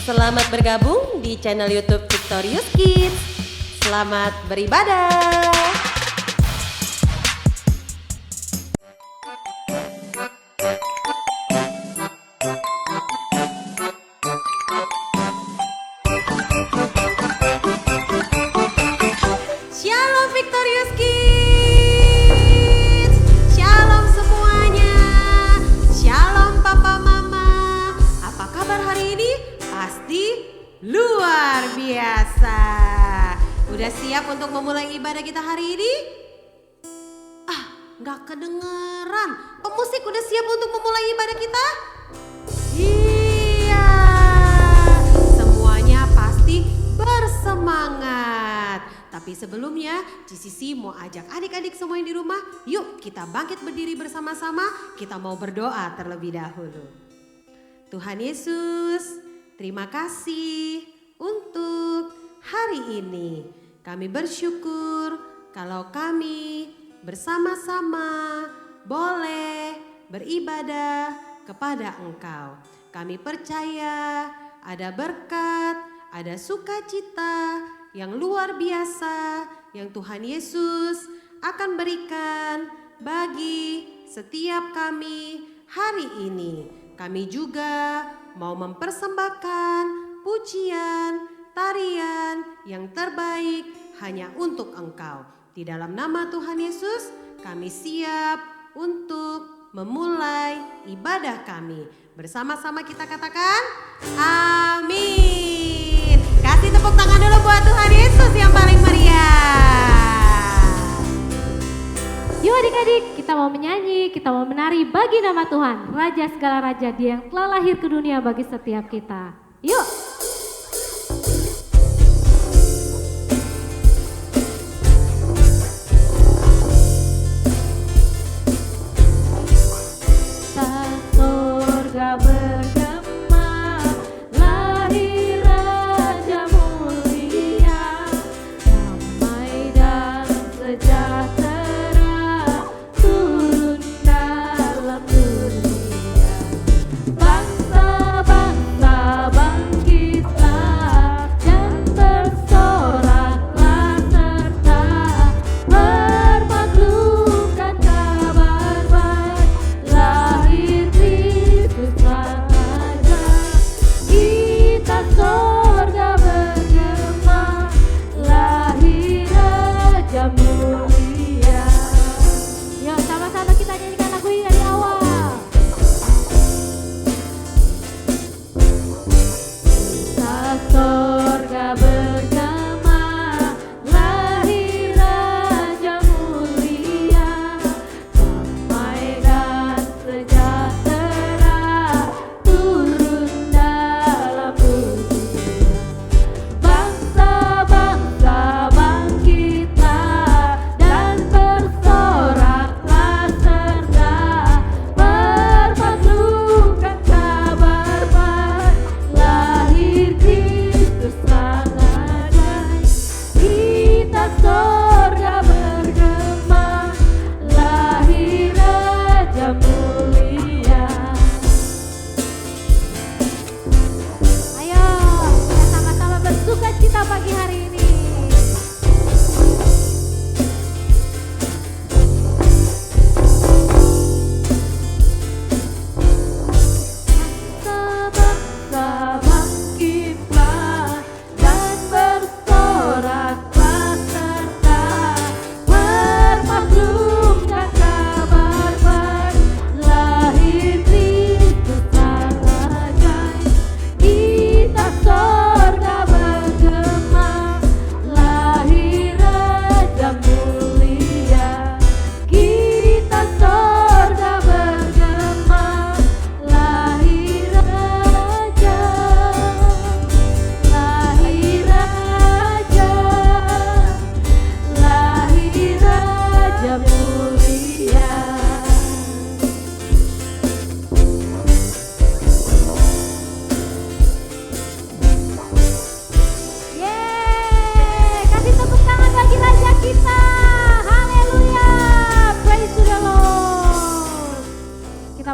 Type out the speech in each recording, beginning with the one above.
Selamat bergabung di channel YouTube Victorious Kids. Selamat beribadah. Shalom Victorious Kids. Shalom semuanya. Shalom Papa Mama. Apa kabar hari ini? Pasti luar biasa. Udah siap untuk memulai ibadah kita hari ini? Gak kedengeran. Pemusik udah siap untuk memulai ibadah kita? Iya. Semuanya pasti bersemangat. Tapi sebelumnya GCC mau ajak adik-adik semua yang di rumah, yuk kita bangkit berdiri bersama-sama, kita mau berdoa terlebih dahulu. Tuhan Yesus, terima kasih untuk hari ini. Kami bersyukur kalau kami bersama-sama boleh beribadah kepada Engkau. Kami percaya ada berkat, ada sukacita yang luar biasa yang Tuhan Yesus akan berikan bagi setiap kami hari ini. Kami juga mau mempersembahkan pujian, tarian yang terbaik hanya untuk Engkau. Di dalam nama Tuhan Yesus, kami siap untuk memulai ibadah kami. Bersama-sama kita katakan, amin. Kasih tepuk tangan dulu buat Tuhan Yesus yang paling meriah. Yuk adik-adik, kita mau menyanyi, kita mau menari bagi nama Tuhan, Raja segala raja, Dia yang telah lahir ke dunia bagi setiap kita. Yuk. Surga bergema, lahir Raja mulia, damai dan sejahtera turun dalam dunia. Bangsa-bangsa bangkit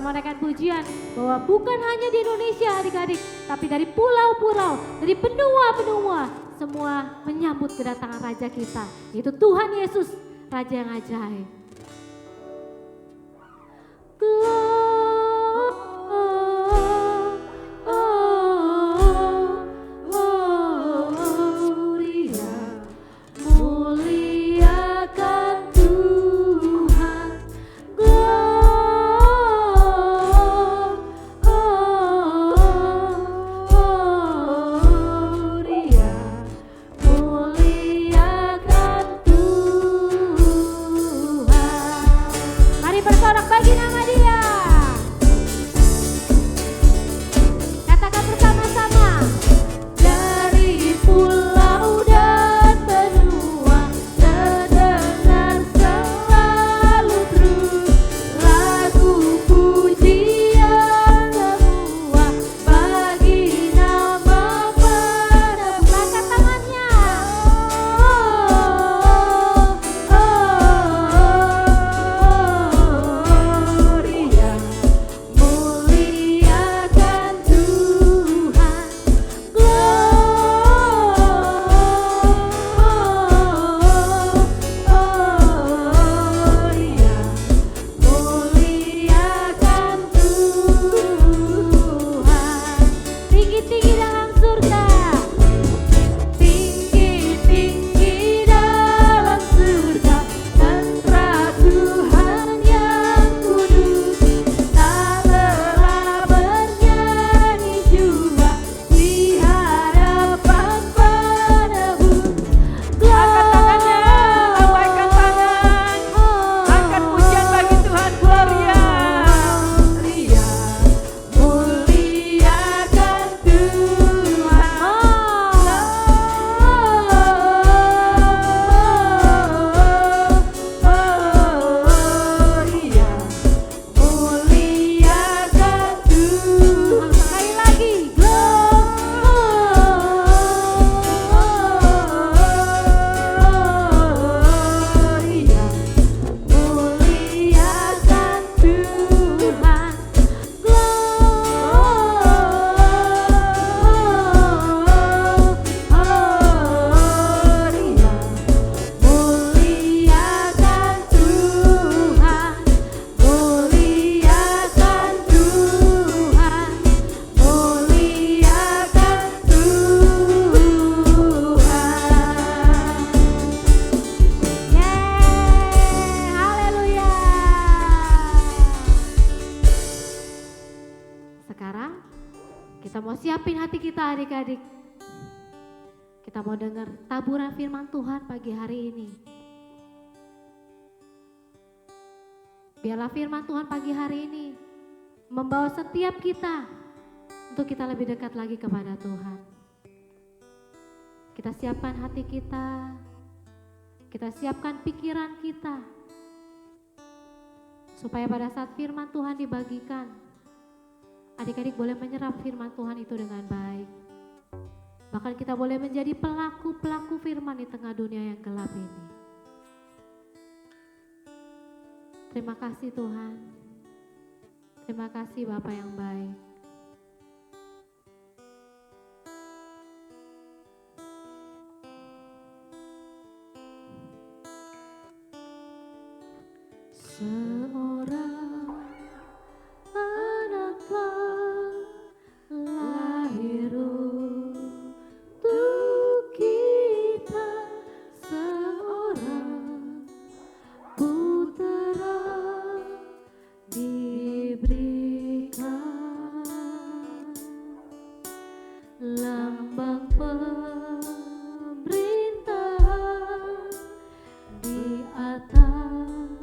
kita mau naikkan pujian bahwa bukan hanya di Indonesia adik-adik, tapi dari pulau-pulau, dari benua-benua, semua menyambut kedatangan Raja kita, yaitu Tuhan Yesus, Raja yang ajaib. Bersorak bagi nama Dia. Katakan bersama-sama. Dari pulau dan benua terdengar selalu terus lagu pujian semua bagi nama penebus. Angkat tangannya. Tinggi-tinggi dalam surga, tinggi-tinggi dalam surga, tentara Tuhan yang kudus, tak lelah bernyanyi jua di hadapan penebus. Angkat tangannya, lambaikan tangan, angkat pujian bagi Tuhan, gloria. Sekali lagi, muliakan Tuhan, muliakan Tuhan, muliakan Tuhan, muliakan Tuhan. Yeay, haleluya. Sekarang kita mau siapin hati kita adik-adik. Kita mau dengar taburan firman Tuhan pagi hari ini. Biarlah firman Tuhan pagi hari ini membawa setiap kita untuk kita lebih dekat lagi kepada Tuhan. Kita siapkan hati kita siapkan pikiran kita, supaya pada saat firman Tuhan dibagikan, adik-adik boleh menyerap firman Tuhan itu dengan baik. Bahkan kita boleh menjadi pelaku-pelaku firman di tengah dunia yang gelap ini. Terima kasih Tuhan. Terima kasih Bapa yang baik. Seorang anak telah lahir untuk kita, seorang putera diberikan, lambang pemerintahan di atas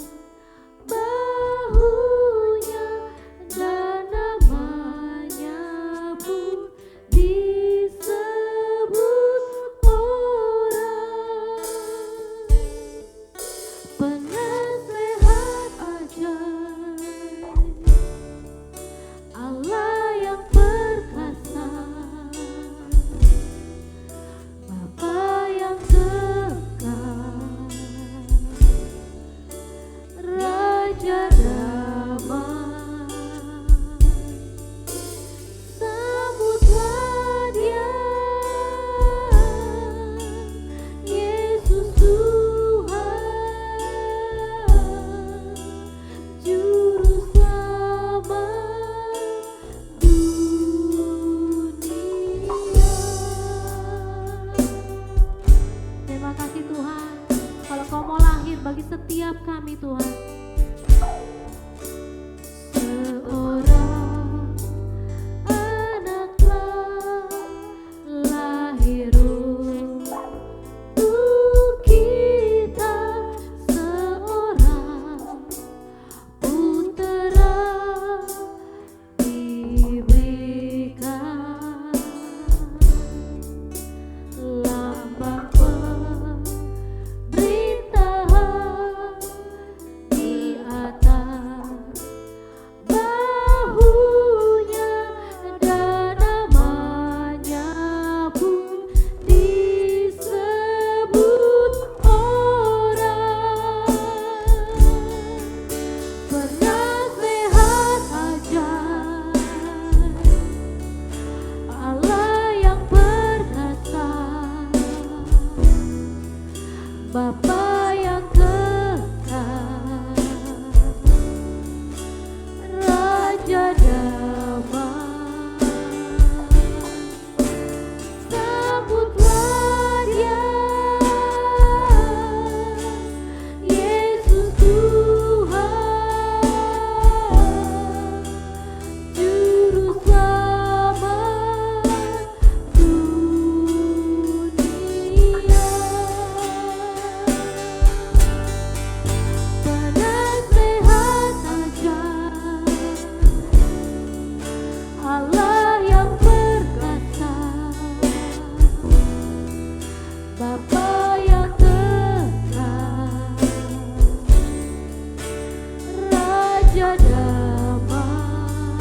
Raja damai,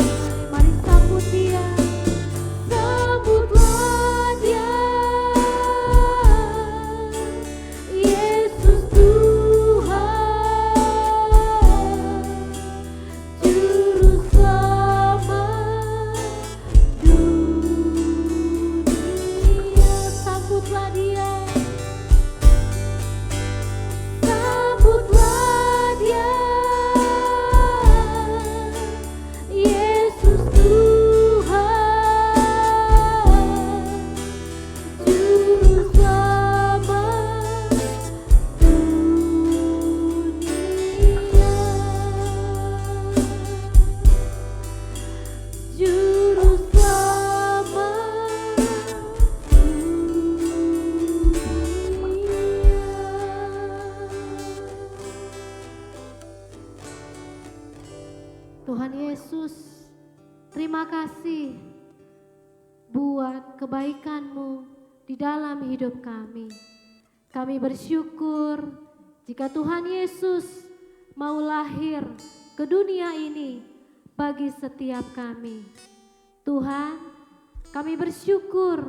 mari sambut Dia, sambutlah Dia, Yesus Tuhan, Juru Selamat dunia. Sambutlah Dia, sambutlah Dia, Yesus Tuhan, Juru Selamat dunia, Juru Selamat dunia. Tuhan Yesus, terima kasih buat kebaikan-Mu di dalam hidup kami. Kami bersyukur jika Tuhan Yesus mau lahir ke dunia ini bagi setiap kami. Tuhan, kami bersyukur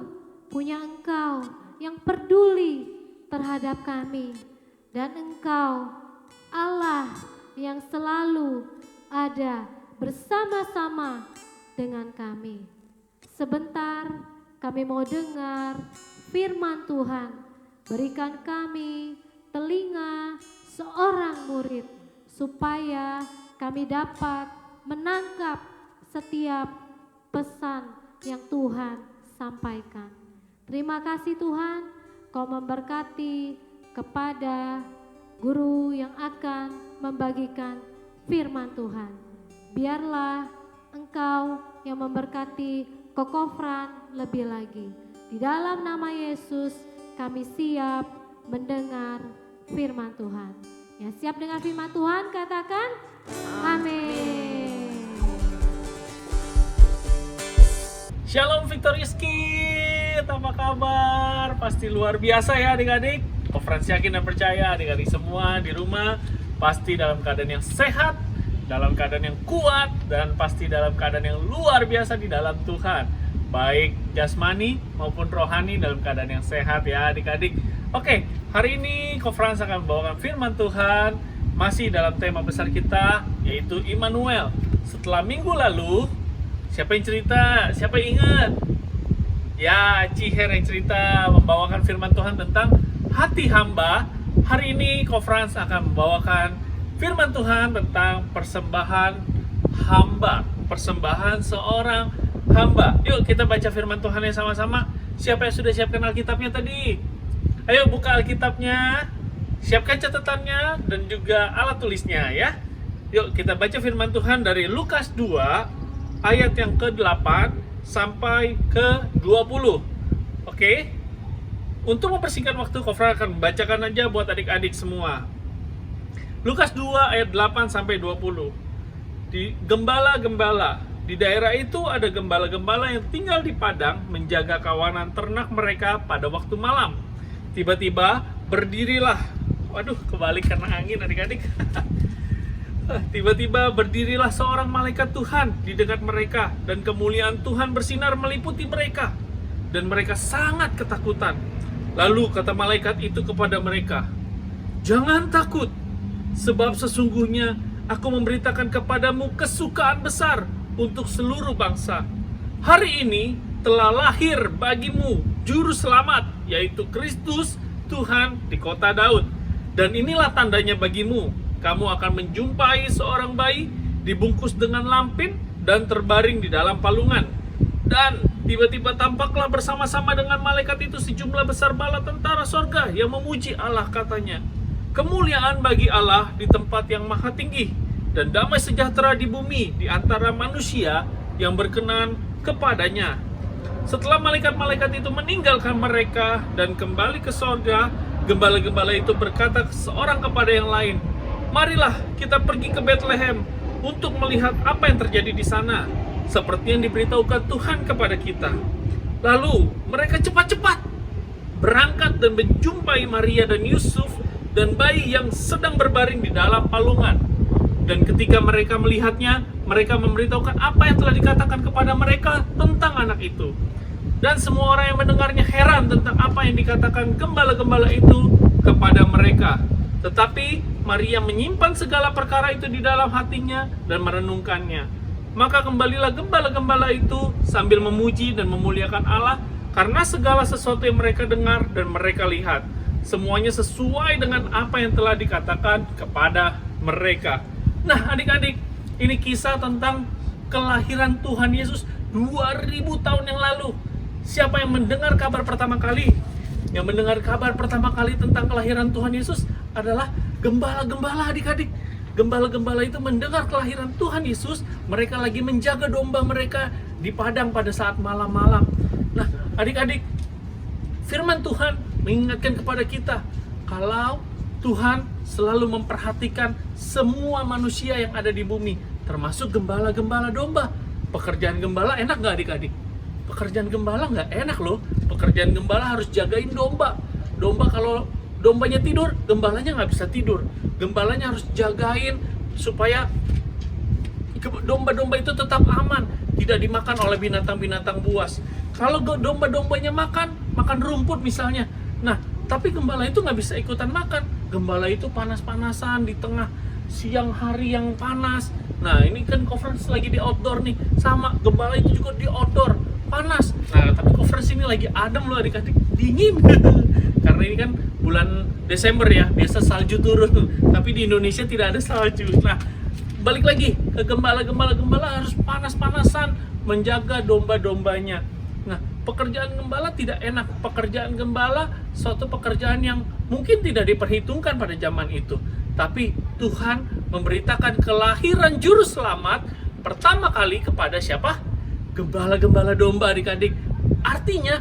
punya Engkau yang peduli terhadap kami, dan Engkau Allah yang selalu ada bersama-sama dengan kami. Sebentar kami mau dengar firman Tuhan. Berikan kami telinga seorang murid supaya kami dapat menangkap setiap pesan yang Tuhan sampaikan. Terima kasih Tuhan, Kau memberkati kepada guru yang akan membagikan firman Tuhan. Biarlah Engkau yang memberkati Koko Fran lebih lagi. Di dalam nama Yesus kami siap mendengar firman Tuhan. Yang siap dengar firman Tuhan katakan amin. Shalom Victorious Kid, apa kabar? Pasti luar biasa ya adik-adik. Konferensi yakin dan percaya adik-adik semua di rumah pasti dalam keadaan yang sehat, dalam keadaan yang kuat, dan pasti dalam keadaan yang luar biasa di dalam Tuhan. Baik jasmani maupun rohani dalam keadaan yang sehat ya adik-adik. Oke, hari ini konferensi akan membawakan firman Tuhan masih dalam tema besar kita yaitu Immanuel. Setelah minggu lalu, siapa yang cerita? Siapa yang ingat? Ya, Ciher yang cerita membawakan firman Tuhan tentang hati hamba. Hari ini konferensi akan membawakan firman Tuhan tentang persembahan hamba, persembahan seorang hamba. Yuk kita baca firman Tuhan yang sama-sama. Siapa yang sudah siapkan Alkitabnya tadi? Ayo buka Alkitabnya, siapkan catatannya dan juga alat tulisnya ya. Yuk kita baca firman Tuhan dari Lukas 2 ayat yang ke-8 sampai ke-20. Oke? Untuk mempersingkat waktu, Kofra akan membacakan aja buat adik-adik semua. Lukas 2 ayat 8 sampai 20. Di gembala-gembala, di daerah itu ada gembala-gembala yang tinggal di padang menjaga kawanan ternak mereka pada waktu malam. Tiba-tiba berdirilah, waduh kebalik karena angin adik-adik. Tiba-tiba berdirilah seorang malaikat Tuhan di dekat mereka, dan kemuliaan Tuhan bersinar meliputi mereka, dan mereka sangat ketakutan. Lalu kata malaikat itu kepada mereka, "Jangan takut, sebab sesungguhnya aku memberitakan kepadamu kesukaan besar untuk seluruh bangsa. Hari ini telah lahir bagimu juru selamat, yaitu Kristus Tuhan di kota Daud. Dan inilah tandanya bagimu, kamu akan menjumpai seorang bayi dibungkus dengan lampin dan terbaring di dalam palungan. Dan tiba-tiba tampaklah bersama-sama dengan malaikat itu sejumlah besar bala tentara sorga yang memuji Allah, katanya, kemuliaan bagi Allah di tempat yang maha tinggi, dan damai sejahtera di bumi di antara manusia yang berkenan kepadanya." Setelah malaikat-malaikat itu meninggalkan mereka dan kembali ke sorga, gembala-gembala itu berkata seorang kepada yang lain, "Marilah kita pergi ke Bethlehem untuk melihat apa yang terjadi di sana, seperti yang diberitahukan Tuhan kepada kita." Lalu mereka cepat-cepat berangkat dan menjumpai Maria dan Yusuf dan bayi yang sedang berbaring di dalam palungan. Dan ketika mereka melihatnya, mereka memberitahukan apa yang telah dikatakan kepada mereka tentang anak itu. Dan semua orang yang mendengarnya heran tentang apa yang dikatakan gembala-gembala itu kepada mereka. Tetapi Maria menyimpan segala perkara itu di dalam hatinya dan merenungkannya. Maka kembalilah gembala-gembala itu sambil memuji dan memuliakan Allah karena segala sesuatu yang mereka dengar dan mereka lihat. Semuanya sesuai dengan apa yang telah dikatakan kepada mereka. Nah, adik-adik, ini kisah tentang kelahiran Tuhan Yesus 2000 tahun yang lalu. Siapa yang mendengar kabar pertama kali? Yang mendengar kabar pertama kali tentang kelahiran Tuhan Yesus adalah gembala-gembala, adik-adik. Gembala-gembala itu mendengar kelahiran Tuhan Yesus, mereka lagi menjaga domba mereka di padang pada saat malam-malam. Nah, adik-adik, firman Tuhan mengingatkan kepada kita kalau Tuhan selalu memperhatikan semua manusia yang ada di bumi, termasuk gembala-gembala domba. Pekerjaan gembala enak gak, adik-adik? Pekerjaan gembala nggak enak loh. Pekerjaan gembala harus jagain domba. Domba kalau dombanya tidur, gembalanya nggak bisa tidur. Gembalanya harus jagain supaya domba-domba itu tetap aman, tidak dimakan oleh binatang-binatang buas. Kalau domba-dombanya makan rumput misalnya. Nah, tapi gembala itu nggak bisa ikutan makan. Gembala itu panas-panasan di tengah siang hari yang panas. Nah, ini kan conference lagi di outdoor nih. Sama, gembala itu juga di outdoor, panas. Nah, tapi conference ini lagi adem loh adik-adik, dingin. Karena ini kan bulan Desember ya, biasa salju turun. Tapi di Indonesia tidak ada salju. Nah, balik lagi ke gembala harus panas-panasan menjaga domba-dombanya. Nah, pekerjaan gembala tidak enak. Pekerjaan gembala suatu pekerjaan yang mungkin tidak diperhitungkan pada zaman itu. Tapi Tuhan memberitakan kelahiran juru selamat pertama kali kepada siapa? Gembala-gembala domba, adik-adik. Artinya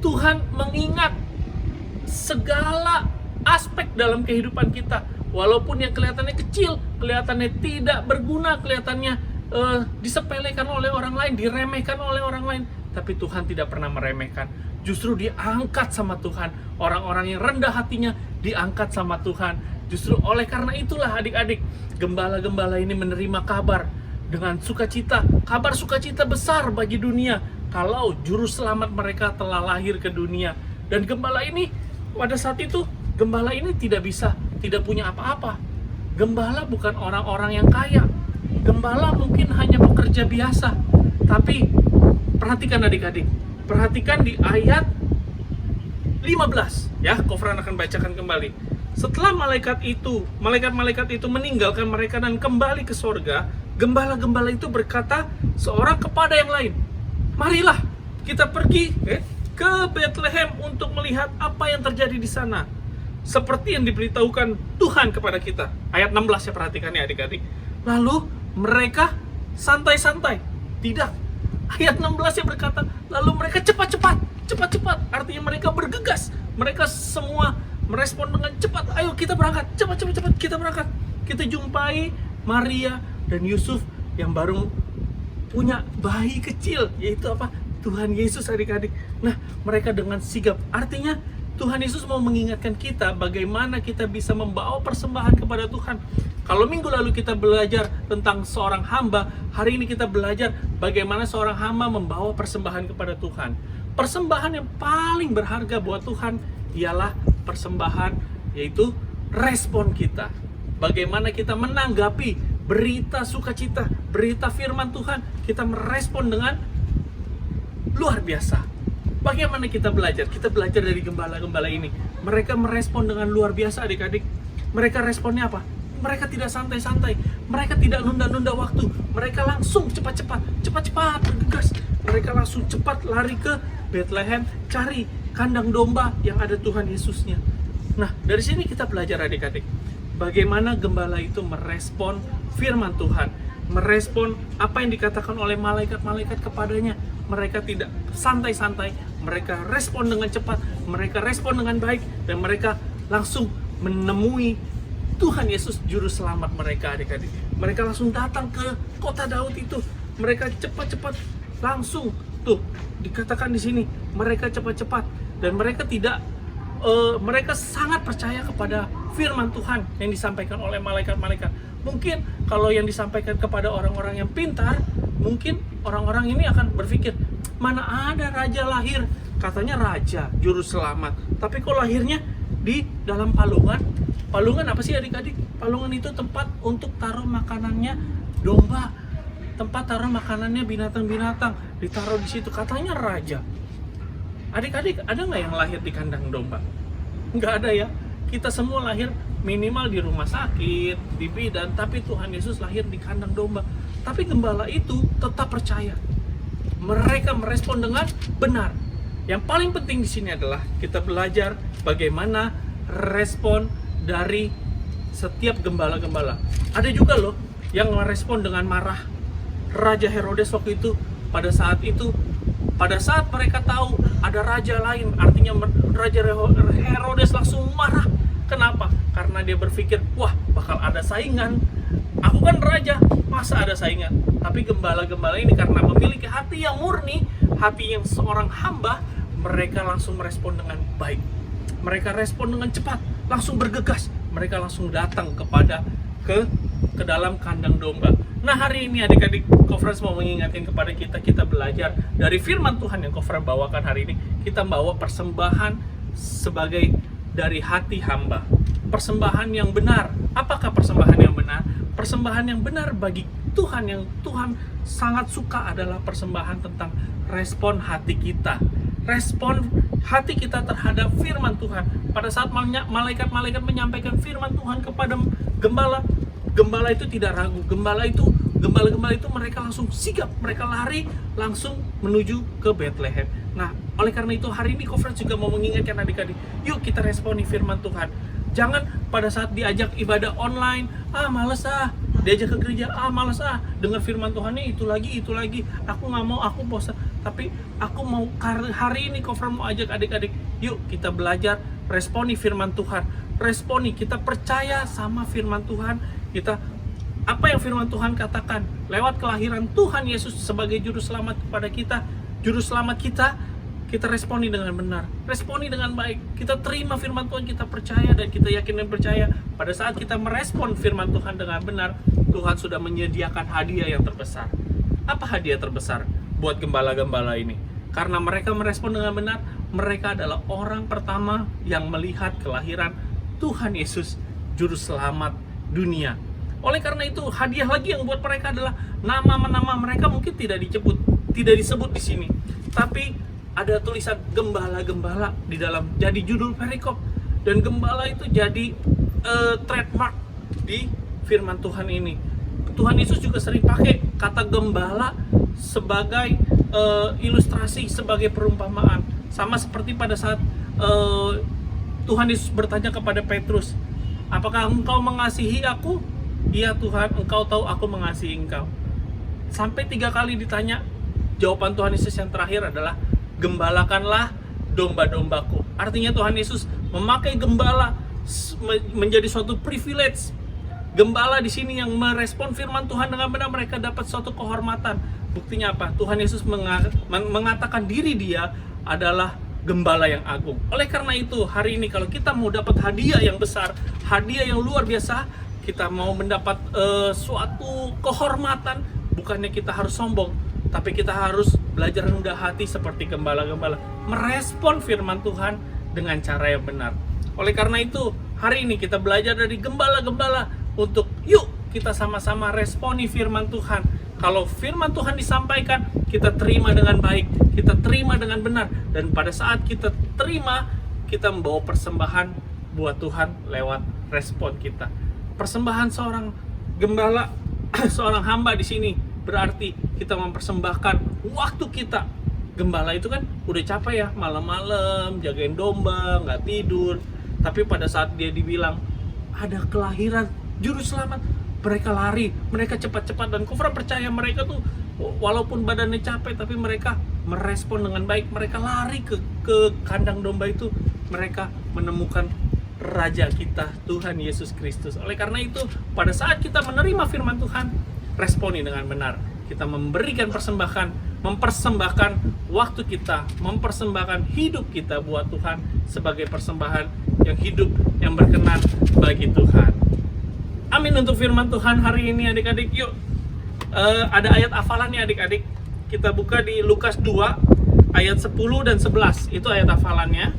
Tuhan mengingat segala aspek dalam kehidupan kita. Walaupun yang kelihatannya kecil, kelihatannya tidak berguna, kelihatannya disepelekan oleh orang lain, diremehkan oleh orang lain. Tapi Tuhan tidak pernah meremehkan. Justru diangkat sama Tuhan. Orang-orang yang rendah hatinya diangkat sama Tuhan. Justru oleh karena itulah adik-adik, gembala-gembala ini menerima kabar dengan sukacita. Kabar sukacita besar bagi dunia kalau juru selamat mereka telah lahir ke dunia. Dan gembala ini pada saat itu, gembala ini tidak punya apa-apa. Gembala bukan orang-orang yang kaya. Gembala mungkin hanya pekerja biasa. Tapi perhatikan adik-adik, perhatikan di ayat 15 ya, Kofran akan bacakan kembali. Setelah malaikat-malaikat itu meninggalkan mereka dan kembali ke sorga, gembala-gembala itu berkata seorang kepada yang lain, marilah kita pergi ke Bethlehem untuk melihat apa yang terjadi di sana, seperti yang diberitahukan Tuhan kepada kita. Ayat 16 ya, perhatikan ya adik-adik. Lalu mereka santai-santai. Tidak. Ayat 16 yang berkata, lalu mereka cepat-cepat. Artinya mereka bergegas. Mereka semua merespon dengan cepat. Ayo kita berangkat. Cepat kita berangkat. Kita jumpai Maria dan Yusuf yang baru punya bayi kecil, yaitu apa? Tuhan Yesus, adik-adik. Nah, mereka dengan sigap. Artinya Tuhan Yesus mau mengingatkan kita bagaimana kita bisa membawa persembahan kepada Tuhan. Kalau minggu lalu kita belajar tentang seorang hamba, hari ini kita belajar bagaimana seorang hamba membawa persembahan kepada Tuhan. Persembahan yang paling berharga buat Tuhan ialah persembahan, yaitu respon kita. Bagaimana kita menanggapi berita sukacita, berita firman Tuhan, kita merespon dengan luar biasa. Bagaimana kita belajar? Kita belajar dari gembala-gembala ini. Mereka merespon dengan luar biasa, adik-adik. Mereka responnya apa? Mereka tidak santai-santai. Mereka tidak nunda-nunda waktu. Mereka langsung cepat-cepat bergegas. Mereka langsung cepat lari ke Bethlehem, cari kandang domba yang ada Tuhan Yesusnya. Nah, dari sini kita belajar, adik-adik, bagaimana gembala itu merespon firman Tuhan, merespon apa yang dikatakan oleh malaikat-malaikat kepadanya. Mereka tidak santai-santai, mereka respon dengan cepat, mereka respon dengan baik, dan mereka langsung menemui Tuhan Yesus juru selamat mereka, adik-adik. Mereka langsung datang ke kota Daud itu. Mereka cepat-cepat langsung tuh dikatakan di sini, mereka cepat-cepat, dan mereka tidak mereka sangat percaya kepada firman Tuhan yang disampaikan oleh malaikat-malaikat. Mungkin kalau yang disampaikan kepada orang-orang yang pintar, mungkin orang-orang ini akan berpikir, mana ada raja lahir, katanya raja, juru selamat, tapi kok lahirnya di dalam palungan. Palungan apa sih adik-adik? Palungan itu tempat untuk taruh makanannya domba, tempat taruh makanannya binatang-binatang, ditaruh di situ, katanya raja. Adik-adik, ada nggak yang lahir di kandang domba? Nggak ada ya. Kita semua lahir minimal di rumah sakit, di bidan, tapi Tuhan Yesus lahir di kandang domba. Tapi gembala itu tetap percaya. Mereka merespon dengan benar. Yang paling penting di sini adalah kita belajar bagaimana respon dari setiap gembala-gembala. Ada juga loh yang merespon dengan marah. Raja Herodes waktu itu, pada saat mereka tahu ada raja lain, artinya Raja Herodes langsung marah. Kenapa? Karena dia berpikir, wah bakal ada saingan. Aku kan raja, masa ada saingan? Tapi gembala-gembala ini karena memiliki hati yang murni, hati yang seorang hamba, mereka langsung merespon dengan baik. Mereka respon dengan cepat, langsung bergegas. Mereka langsung datang ke dalam kandang domba. Nah, hari ini adik-adik, Conference mau mengingatkan kepada kita belajar dari firman Tuhan yang Conference bawakan hari ini. Kita bawa persembahan sebagai dari hati hamba. Persembahan yang benar. Apakah persembahan yang benar? Persembahan yang benar bagi Tuhan, yang Tuhan sangat suka adalah persembahan tentang respon hati kita. Respon hati kita terhadap firman Tuhan. Pada saat malaikat-malaikat menyampaikan firman Tuhan kepada gembala itu tidak ragu. Gembala itu mereka langsung sigap, mereka lari langsung menuju ke Bethlehem. Nah, oleh karena itu hari ini Conference juga mau mengingatkan adik-adik, yuk kita responi firman Tuhan. Jangan pada saat diajak ibadah online, males diajak ke gereja, males dengar firman Tuhannya itu lagi, aku nggak mau, aku bosan. Tapi aku mau hari ini Conference mau ajak adik-adik, yuk kita belajar responi firman Tuhan. Responi, kita percaya sama firman Tuhan. Kita apa yang firman Tuhan katakan lewat kelahiran Tuhan Yesus sebagai juru selamat kepada kita, juru selamat kita responi dengan benar, responi dengan baik. Kita terima firman Tuhan, kita percaya dan kita yakin dan percaya. Pada saat kita merespon firman Tuhan dengan benar, Tuhan sudah menyediakan hadiah yang terbesar. Apa hadiah terbesar buat gembala-gembala ini? Karena mereka merespon dengan benar, mereka adalah orang pertama yang melihat kelahiran Tuhan Yesus, juru selamat dunia. Oleh karena itu, hadiah lagi yang buat mereka adalah nama-nama mereka mungkin tidak disebut di sini, tapi ada tulisan gembala-gembala di dalam, jadi judul perikop, dan gembala itu jadi trademark di firman Tuhan ini. Tuhan Yesus juga sering pakai kata gembala sebagai ilustrasi, sebagai perumpamaan, sama seperti pada saat Tuhan Yesus bertanya kepada Petrus, apakah engkau mengasihi aku? Iya Tuhan, engkau tahu aku mengasihi engkau. Sampai 3 kali ditanya, jawaban Tuhan Yesus yang terakhir adalah, gembalakanlah domba-dombaku. Artinya Tuhan Yesus memakai gembala menjadi suatu privilege. Gembala di sini yang merespon firman Tuhan dengan benar, mereka dapat suatu kehormatan. Buktinya apa? Tuhan Yesus mengatakan diri dia adalah gembala yang agung. Oleh karena itu, hari ini kalau kita mau dapat hadiah yang besar, hadiah yang luar biasa, kita mau mendapat suatu kehormatan, bukannya kita harus sombong, tapi kita harus belajar rendah hati seperti gembala-gembala, merespon firman Tuhan dengan cara yang benar. Oleh karena itu, hari ini kita belajar dari gembala-gembala untuk yuk kita sama-sama responi firman Tuhan. Kalau firman Tuhan disampaikan, kita terima dengan baik, kita terima dengan benar, dan pada saat kita terima, kita membawa persembahan buat Tuhan lewat respon kita. Persembahan seorang gembala, seorang hamba di sini berarti kita mempersembahkan waktu kita. Gembala itu kan udah capek ya, malam-malam jagain domba, nggak tidur. Tapi pada saat dia dibilang ada kelahiran juru selamat, mereka lari, mereka cepat-cepat, dan Kufra percaya mereka tuh walaupun badannya capek tapi mereka merespon dengan baik. Mereka lari ke kandang domba itu, mereka menemukan Raja kita, Tuhan Yesus Kristus. Oleh karena itu, pada saat kita menerima firman Tuhan, responi dengan benar. Kita memberikan persembahan mempersembahkan waktu kita, mempersembahkan hidup kita buat Tuhan sebagai persembahan yang hidup, yang berkenan bagi Tuhan. Amin untuk firman Tuhan hari ini adik-adik. Yuk, ada ayat hafalannya adik-adik. Kita buka di Lukas 2 ayat 10 dan 11. Itu ayat hafalannya.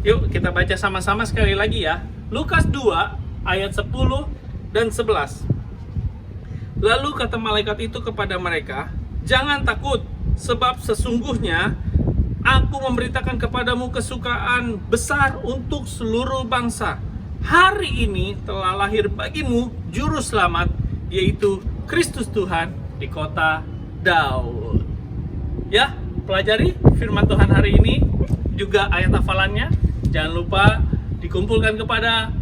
Yuk kita baca sama-sama sekali lagi ya. Lukas 2 ayat 10 dan 11. Lalu kata malaikat itu kepada mereka, "Jangan takut, sebab sesungguhnya aku memberitakan kepadamu kesukaan besar untuk seluruh bangsa. Hari ini telah lahir bagimu juru selamat, yaitu Kristus Tuhan di kota Daud." Ya, pelajari firman Tuhan hari ini, juga ayat hafalannya. Jangan lupa dikumpulkan kepada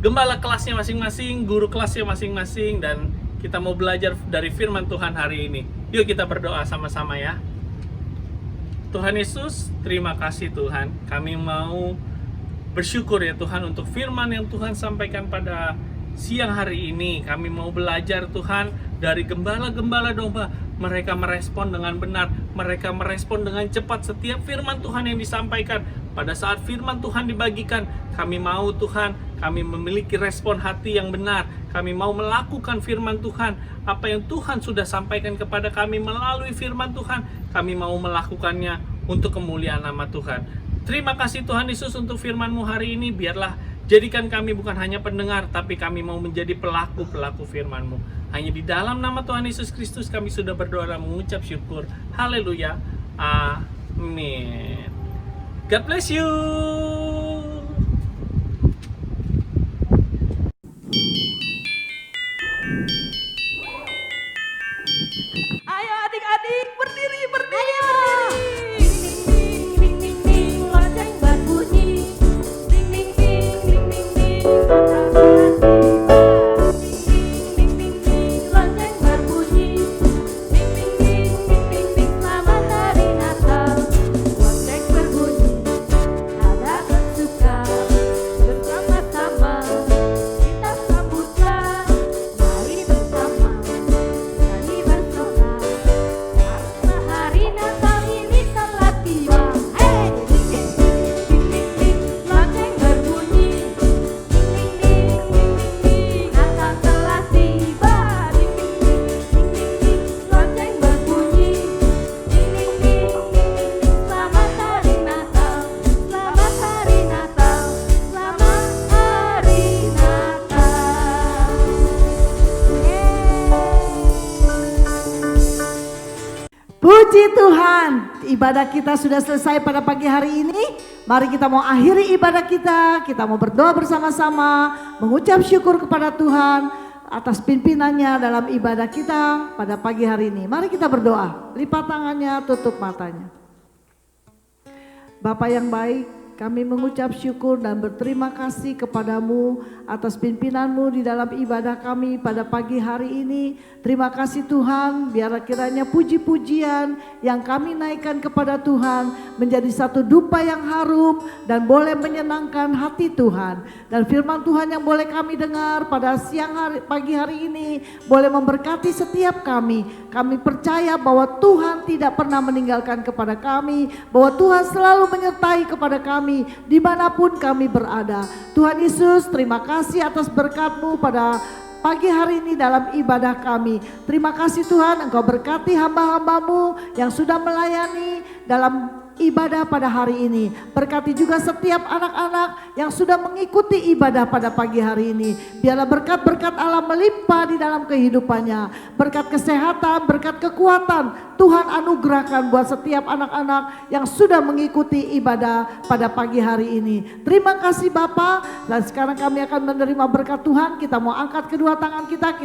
gembala kelasnya masing-masing, guru kelasnya masing-masing, dan kita mau belajar dari firman Tuhan hari ini. Yuk kita berdoa sama-sama ya. Tuhan Yesus, terima kasih Tuhan. Kami mau bersyukur ya Tuhan untuk firman yang Tuhan sampaikan pada siang hari ini. Kami mau belajar Tuhan dari gembala-gembala domba. Mereka merespon dengan benar, mereka merespon dengan cepat setiap firman Tuhan yang disampaikan. Pada saat firman Tuhan dibagikan, kami mau Tuhan, kami memiliki respon hati yang benar. Kami mau melakukan firman Tuhan. Apa yang Tuhan sudah sampaikan kepada kami melalui firman Tuhan, kami mau melakukannya untuk kemuliaan nama Tuhan. Terima kasih Tuhan Yesus untuk firman-Mu hari ini. Biarlah jadikan kami bukan hanya pendengar, tapi kami mau menjadi pelaku-pelaku firman-Mu. Hanya di dalam nama Tuhan Yesus Kristus kami sudah berdoa dan mengucap syukur. Haleluya. Amin. God bless you. Ayo adik-adik berdiri. Ayo. Ding ding ding, lonceng berbunyi. Ding ding ding, ding ding ding, ding ding ding, lonceng berbunyi. Ding ding ding, ding ding ding, selamat hari Natal. Lonceng berbunyi, ada bersuka bersama-sama. Kita sambutlah, mari bersama, mari bersorak. Karena hari Natal ini telah tiba. Hey, ding ding ding ding ding, lonceng berbunyi. Ding ding ding ding ding ding, Natal telah tiba. Ding ding ding ding ding ding, lonceng berbunyi. Ding ding ding ding ding ding, selamat hari Natal, selamat hari Natal, selamat hari Natal. Puji Tuhan, ibadah kita sudah selesai pada pagi hari ini. Mari kita mau akhiri ibadah kita mau berdoa bersama-sama, mengucap syukur kepada Tuhan atas pimpinannya dalam ibadah kita pada pagi hari ini. Mari kita berdoa, lipat tangannya, tutup matanya. Bapa yang baik, kami mengucap syukur dan berterima kasih kepadamu atas pimpinanmu di dalam ibadah kami pada pagi hari ini. Terima kasih Tuhan, biarlah kiranya puji-pujian yang kami naikkan kepada Tuhan menjadi satu dupa yang harum dan boleh menyenangkan hati Tuhan. Dan firman Tuhan yang boleh kami dengar pada pagi hari ini boleh memberkati setiap kami. Kami percaya bahwa Tuhan tidak pernah meninggalkan kepada kami, bahwa Tuhan selalu menyertai kepada kami dimanapun kami berada. Tuhan Yesus, terima kasih atas berkat-Mu pada pagi hari ini dalam ibadah kami. Terima kasih Tuhan, Engkau berkati hamba-hamba-Mu yang sudah melayani dalam ibadah pada hari ini. Berkati juga setiap anak-anak yang sudah mengikuti ibadah pada pagi hari ini. Biarlah berkat-berkat Allah melimpah di dalam kehidupannya. Berkat kesehatan, berkat kekuatan Tuhan anugerahkan buat setiap anak-anak yang sudah mengikuti ibadah pada pagi hari ini. Terima kasih Bapa. Dan sekarang kami akan menerima berkat Tuhan. Kita mau angkat kedua tangan kita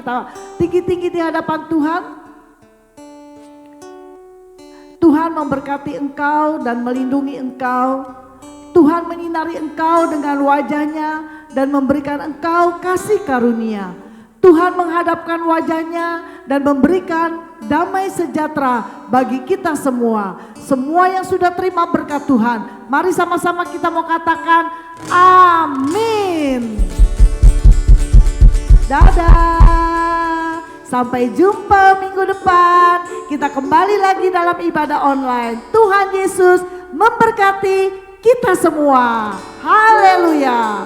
tinggi-tinggi di hadapan Tuhan. Tuhan memberkati engkau dan melindungi engkau. Tuhan menyinari engkau dengan wajahnya dan memberikan engkau kasih karunia. Tuhan menghadapkan wajahnya dan memberikan damai sejahtera bagi kita semua. Semua yang sudah terima berkat Tuhan, mari sama-sama kita mau katakan amin. Dadah. Sampai jumpa minggu depan. Kita kembali lagi dalam ibadah online. Tuhan Yesus memberkati kita semua. Haleluya.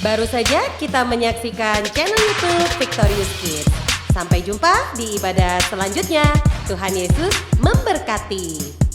Baru saja kita menyaksikan channel YouTube Victorious Kids. Sampai jumpa di ibadah selanjutnya. Tuhan Yesus memberkati.